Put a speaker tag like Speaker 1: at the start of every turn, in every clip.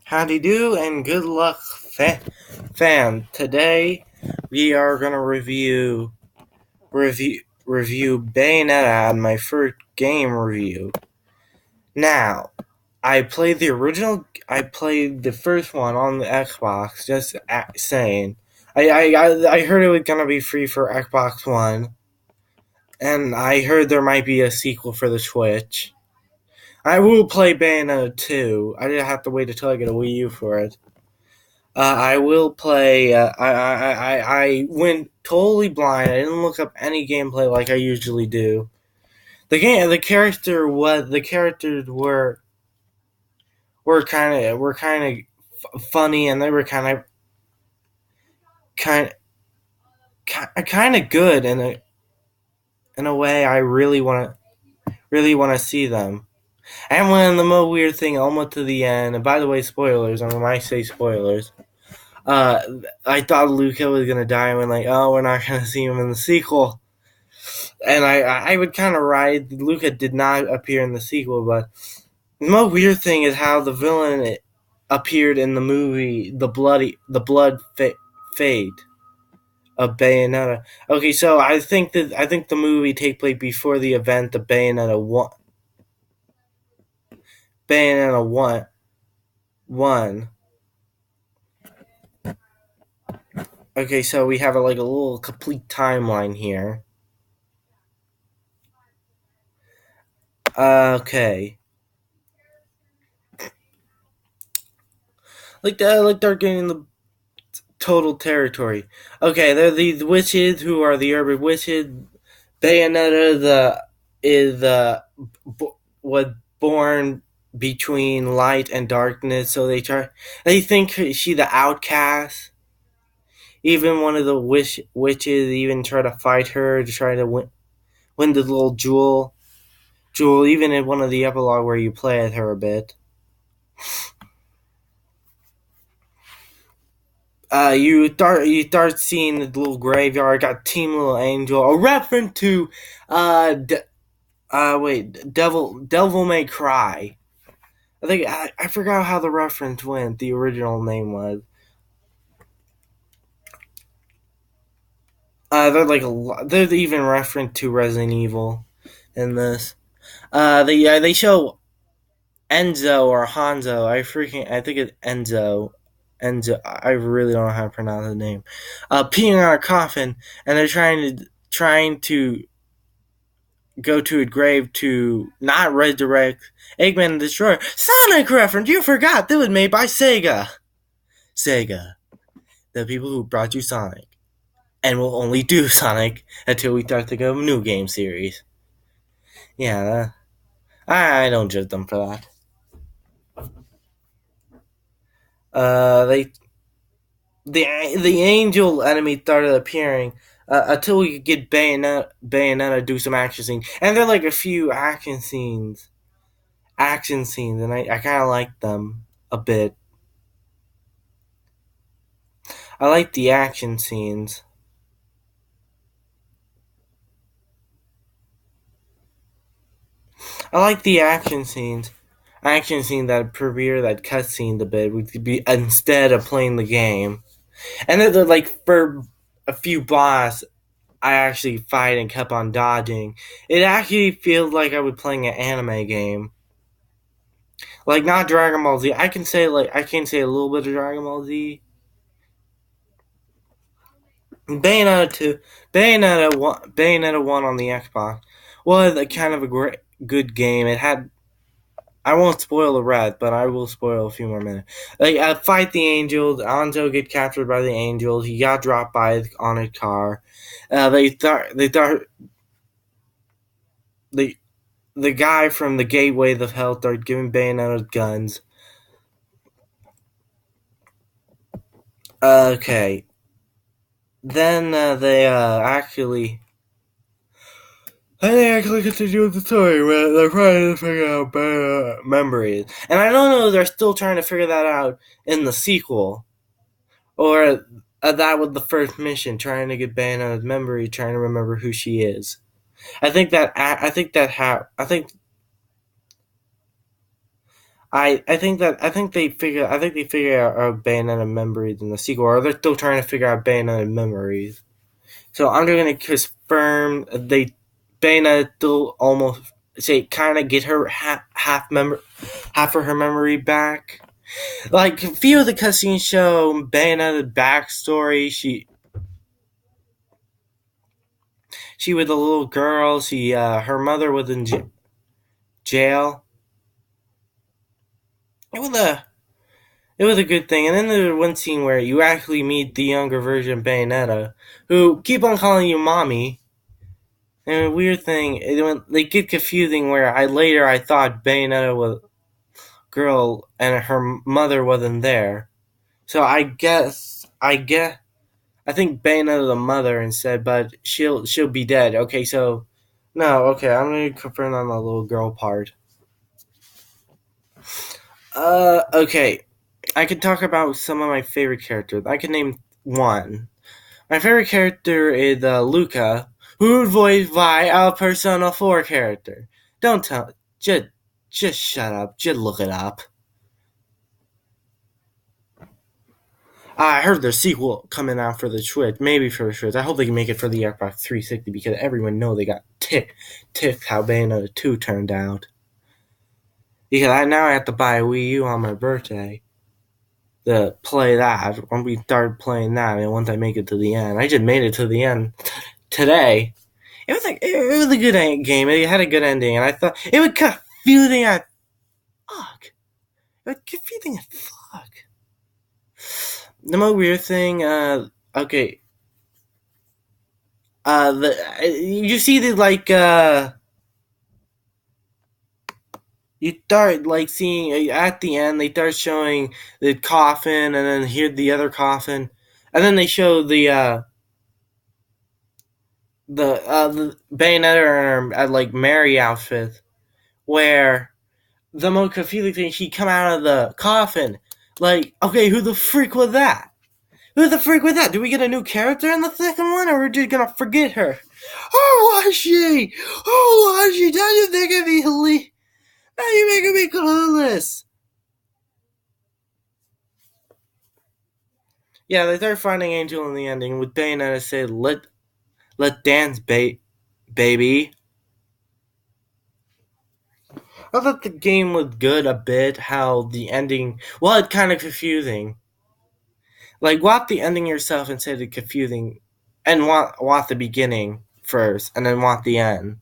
Speaker 1: Howdy do and good luck, fam. Today we are gonna review Bayonetta, my first game review. Now, I played the original. I played the first one on the Xbox. Just saying, I heard it was gonna be free for Xbox One, and I heard there might be a sequel for the Switch. I will play Bayonetta 2. I didn't have to wait until I get a Wii U for it. I will play. I went totally blind. I didn't look up any gameplay like I usually do. The characters were kind of funny, and they were kind of good in a way. I really want to see them. And when the most weird thing, almost to the end. And by the way, spoilers. I mean, when I say spoilers. Uh, I thought Luca was gonna die, and we're not gonna see him in the sequel. And I would kind of ride. Luca did not appear in the sequel, but the most weird thing is how the villain appeared in the movie, the blood fade of Bayonetta. Okay, so I think the movie take place before the event of Bayonetta 1. Okay, so we have a little complete timeline here. Okay. They're getting the total territory. Okay, they're the witches who are the urban witches. Bayonetta was born between light and darkness, so they think she the outcast. Even one of the witches even try to fight her to try to win the little jewel. Even in one of the epilogue where you play with her a bit. You start seeing the little graveyard. Got Team Little Angel, a reference to Devil May Cry. I forgot how the reference went. The original name was. They're even reference to Resident Evil in this. They show Enzo or Hanzo. I think it's Enzo. Enzo. I really don't know how to pronounce the name. Peeing on a coffin, and they're trying to go to a grave to not resurrect Eggman and Destroyer. Sonic reference. You forgot that was made by Sega. Sega, the people who brought you Sonic, and will only do Sonic until we start to go new game series. Yeah, I don't judge them for that. They the angel enemy started appearing until we could get Bayonetta do some action scenes, and there are a few action scenes, and I kind of like them a bit. I like the action scenes. I like the action scenes. Action scene that premiere that cutscene a bit would be instead of playing the game. And then for a few boss I actually fight and kept on dodging. It actually feels like I was playing an anime game. Not Dragon Ball Z. I can say a little bit of Dragon Ball Z. Bayonetta 1 on the Xbox was a kind of a good game. It had. I won't spoil the rest, but I will spoil a few more minutes. I fight the angels. Anzo get captured by the angels. He got dropped on a car. They thought the guy from the Gateway of Hell started giving Bayonetta guns. Okay. Then they actually continue with the story where they're trying to figure out Bayonetta's memories. And I don't know if they're still trying to figure that out in the sequel. Or that was the first mission, trying to get Bayonetta's memory, trying to remember who she is. I think I think they figure out Bayonetta memories in the sequel, or they're still trying to figure out Bayonetta memories. So I'm going to confirm they Bayonetta still almost say kind of get her half of her memory back. Like a few of the cutscenes show Bayonetta's backstory. She was a little girl. Her mother was in jail. It was a It was a good thing. And then there was one scene where you actually meet the younger version of Bayonetta, who keep on calling you mommy. And a weird thing, they get confusing where I thought Bayonetta was a girl and her mother wasn't there. So I think Bayonetta the mother instead, but she'll be dead. Okay, so no, okay, I'm gonna confirm on the little girl part. Okay. I could talk about some of my favorite characters. I can name one. My favorite character is Luca, who's voiced by a Persona 4 character. Don't tell. Just shut up. Just look it up. I heard there's a sequel coming out for the Switch. Maybe for the Switch. I hope they can make it for the Xbox 360 because everyone know they got ticked how Bayonetta 2 turned out. Because now I have to buy a Wii U on my birthday to play that. When we start playing that, and once I make it to the end, I just made it to the end today. It was a good game. It had a good ending, and I thought it was confusing as fuck. It was confusing as fuck. The most weird thing, okay, you see the you start like seeing at the end they start showing the coffin, and then here the other coffin, and then they show the Bayonetta at like Mary outfit, where the most confusing thing, she come out of the coffin. Like, okay, who the freak was that? Who the freak was that? Do we get a new character in the second one, or are we just gonna forget her? Who was she? Who was she? Now you're making me now you're making me clueless. Yeah, they start finding Angel in the ending with Bayonetta say, let dance, baby. I thought the game was good a bit, how the ending, well, it's kind of confusing. Like, watch the ending yourself instead of confusing, and watch the beginning first, and then watch the end,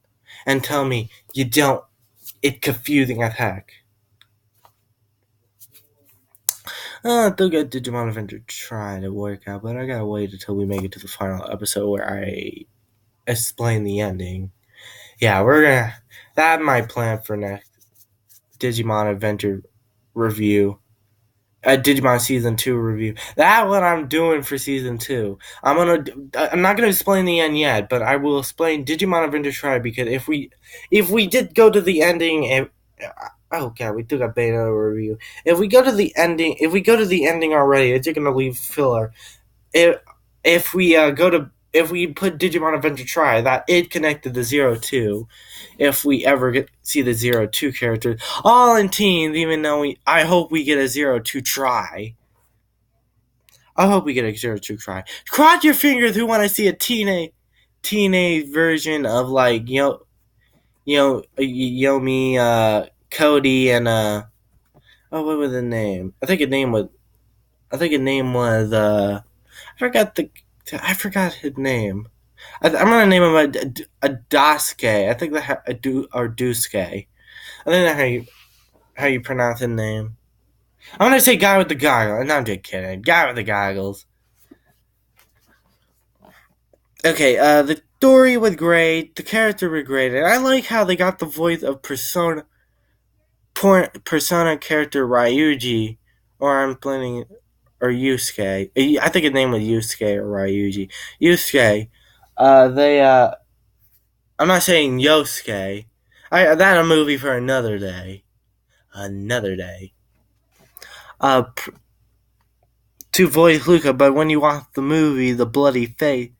Speaker 1: and tell me you don't. It's confusing as heck. Still got Digimon Adventure trying to work out, but I gotta wait until we make it to the final episode where I explain the ending. Yeah, we're gonna. That's my plan for next Digimon Adventure review. Digimon Season 2 review. That's what I'm doing for Season 2. I'm not gonna explain the end yet, but I will explain Digimon Adventure Try, because if we did go to the ending and oh god, we took a beta review. If we go to the ending already, it's just gonna leave filler. If we if we put Digimon Adventure Try, that it connected to 02, if we ever see the 02 characters, all in teens, even though I hope we get a 02 try. I hope we get a 02 try. Cross your fingers who want to see a teenage version of like, Yomi, Cody, and oh, what was the name? I forgot his name. I'm gonna name him a Dasuke. I think that or Dusuke. I think that's how you pronounce his name. I'm gonna say guy with the goggles. No, I'm just kidding. Guy with the goggles. Okay, the story was great. The character was great. And I like how they got the voice of Persona character Ryuji, or I'm planning, or Yusuke. I think his name was Yusuke or Ryuji. Yusuke. They I'm not saying Yosuke. That a movie for another day. Another day. To voice Luca, but when you watch the movie, The Bloody Faith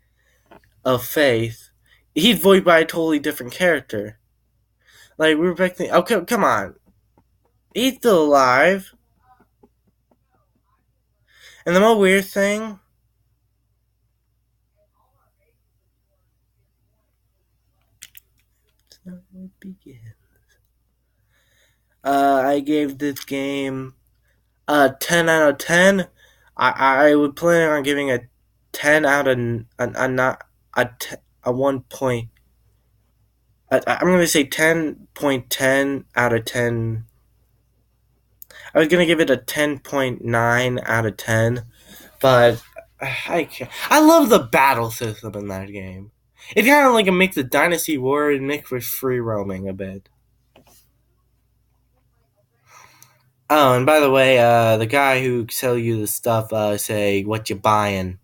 Speaker 1: of Faith, he's voiced by a totally different character. Like, we're expecting. Oh, come on. He's still alive. And the more weird thing, I gave this game a 10 out of 10. I would plan on giving a 10 out of a not a 1 point. I'm going to say 10.10 out of 10. I was going to give it a 10.9 out of 10, but I can't. I love the battle system in that game. It's kind of like a mix of Dynasty Warriors mixed with free roaming a bit. Oh, and by the way, the guy who sell you the stuff, say, what you buying?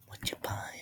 Speaker 1: What you buying?